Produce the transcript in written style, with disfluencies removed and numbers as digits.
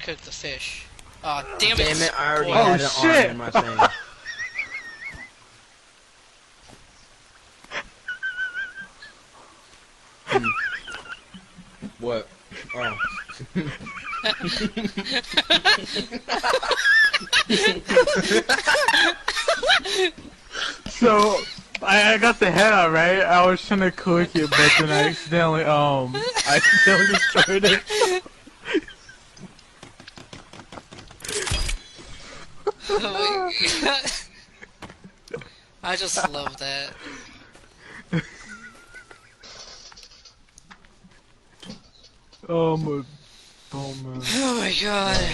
cook the fish. Aw, damn it. Damn it, I already Oh, had an shit. arm in my thing. What? Oh. So, I got the head out, right? I was trying to cook it, but then I accidentally destroyed it. Oh my god. I just love that. Oh my, oh man. Oh my god.